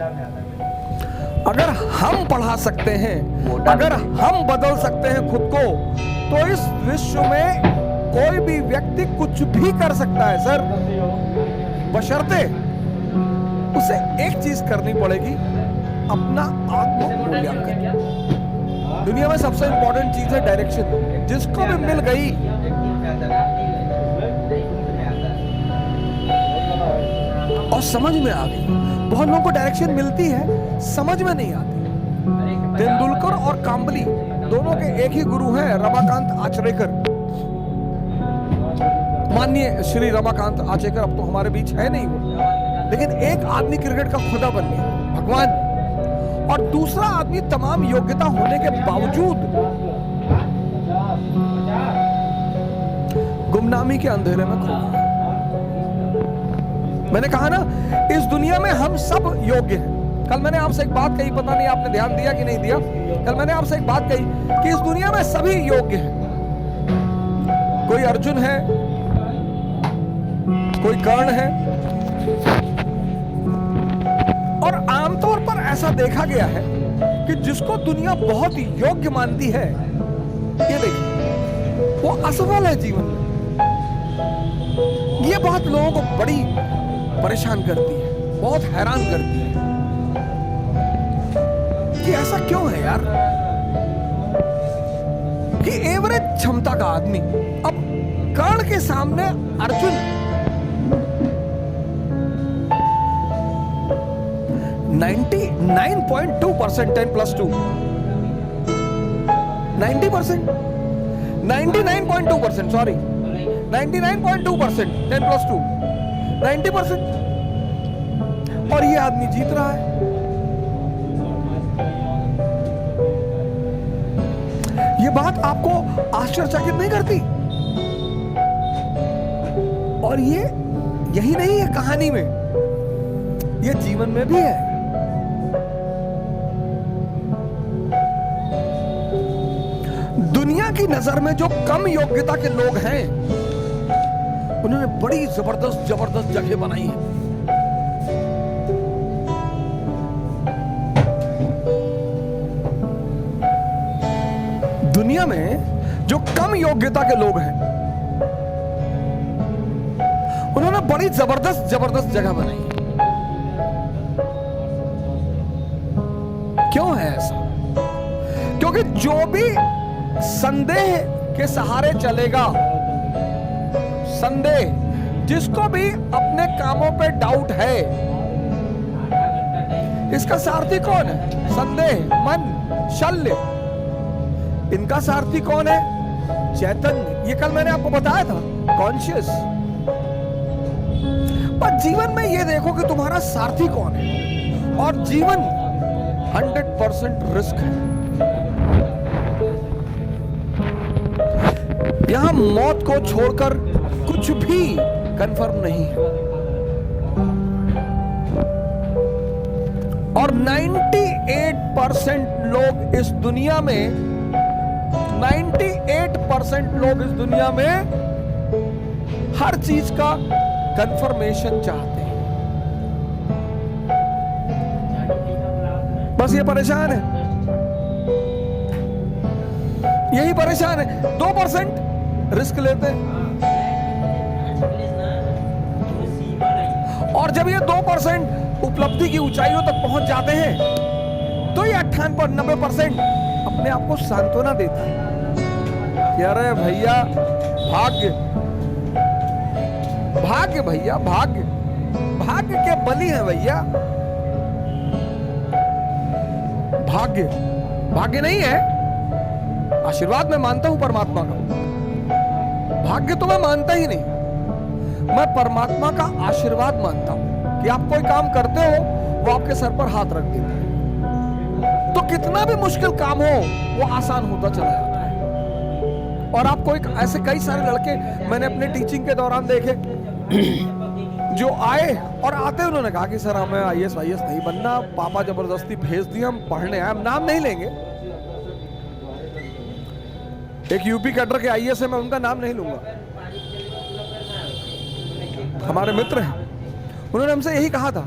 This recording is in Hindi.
अगर हम पढ़ा सकते हैं, अगर हम बदल सकते हैं खुद को, तो इस विश्व में कोई भी व्यक्ति कुछ भी कर सकता है सर, बशर्ते उसे एक चीज करनी पड़ेगी, अपना आत्म मूल्यांकन। दुनिया में सबसे इंपॉर्टेंट चीज है डायरेक्शन। जिसको भी मिल गई और समझ में आ गई, बहुत लोगों को डायरेक्शन मिलती है, समझ में नहीं आती। तेंदुलकर और कांबली दोनों के एक ही गुरु हैं, रमाकांत आचरेकर। माननीय श्री रमाकांत आचरेकर अब तो हमारे बीच है नहीं वो, लेकिन एक आदमी क्रिकेट का खुदा बन गया, भगवान, और दूसरा आदमी तमाम योग्यता होने के बावजूद गुमनामी के अंधेरे में खो गया। मैंने कहा ना, इस दुनिया में हम सब योग्य हैं। कल मैंने आपसे एक बात कही, पता नहीं आपने ध्यान दिया कि नहीं दिया। कल मैंने आपसे एक बात कही कि इस दुनिया में सभी योग्य हैं। कोई अर्जुन है, कोई कर्ण है, और आमतौर पर ऐसा देखा गया है कि जिसको दुनिया बहुत योग्य मानती है, ये देखिए, वो असफल है जीवन में। ये बात लोगों को बड़ी परेशान करती है, बहुत हैरान करती है कि ऐसा क्यों है यार, कि एवरेज क्षमता का आदमी, अब कर्ण के सामने अर्जुन 99.2%, 10+2 90%, 99.2%, सॉरी 99.2%, 10+2 90%, और ये आदमी जीत रहा है। ये बात आपको आश्चर्यचकित नहीं करती? और ये यही नहीं है कहानी में, ये जीवन में भी है। दुनिया की नजर में जो कम योग्यता के लोग हैं, उन्होंने बड़ी जबरदस्त जगह बनाई है। दुनिया में जो कम योग्यता के लोग हैं, उन्होंने बड़ी जबरदस्त जगह बनाई है। क्यों है ऐसा? क्योंकि जो भी संदेह के सहारे चलेगा, संदेह, जिसको भी अपने कामों पे डाउट है, इसका सारथी कौन है? संदेह, मन, शल्य। इनका सारथी कौन है? चैतन्य। ये कल मैंने आपको बताया था, कॉन्शियस। पर जीवन में ये देखो कि तुम्हारा सारथी कौन है, और जीवन 100% रिस्क है। यहां मौत को छोड़कर कुछ भी कंफर्म नहीं है, और 98% लोग इस दुनिया में 98% लोग इस दुनिया में हर चीज का कंफर्मेशन चाहते हैं। बस ये परेशान है, यही परेशान है। 2% रिस्क लेते हैं, और जब ये 2% उपलब्धि की ऊंचाइयों तक पहुंच जाते हैं, तो ये 98-90% अपने आप को सांत्वना देता है कि अरे भैया, भाग्य भैया, भाग्य के बलि है भैया। भाग्य नहीं है, आशीर्वाद मैं मानता हूं परमात्मा का, भाग्य तो मैं मानता ही नहीं। मैं परमात्मा का आशीर्वाद मानता हूं कि आप कोई काम करते हो, वो आपके सर पर हाथ रख देता है, तो कितना भी मुश्किल काम हो वो आसान होता चला जाता है। और आपको एक ऐसे कई सारे लड़के मैंने अपने टीचिंग के दौरान देखे जो आए और आते उन्होंने कहा कि सर हमें IAS नहीं बनना, पापा जबरदस्ती भेज दिए, हम पढ़ने आए। हम नाम नहीं लेंगे, एक यूपी कैडर के IAS है, मैं उनका नाम नहीं लूंगा, हमारे मित्र हैं। उन्होंने हमसे यही कहा था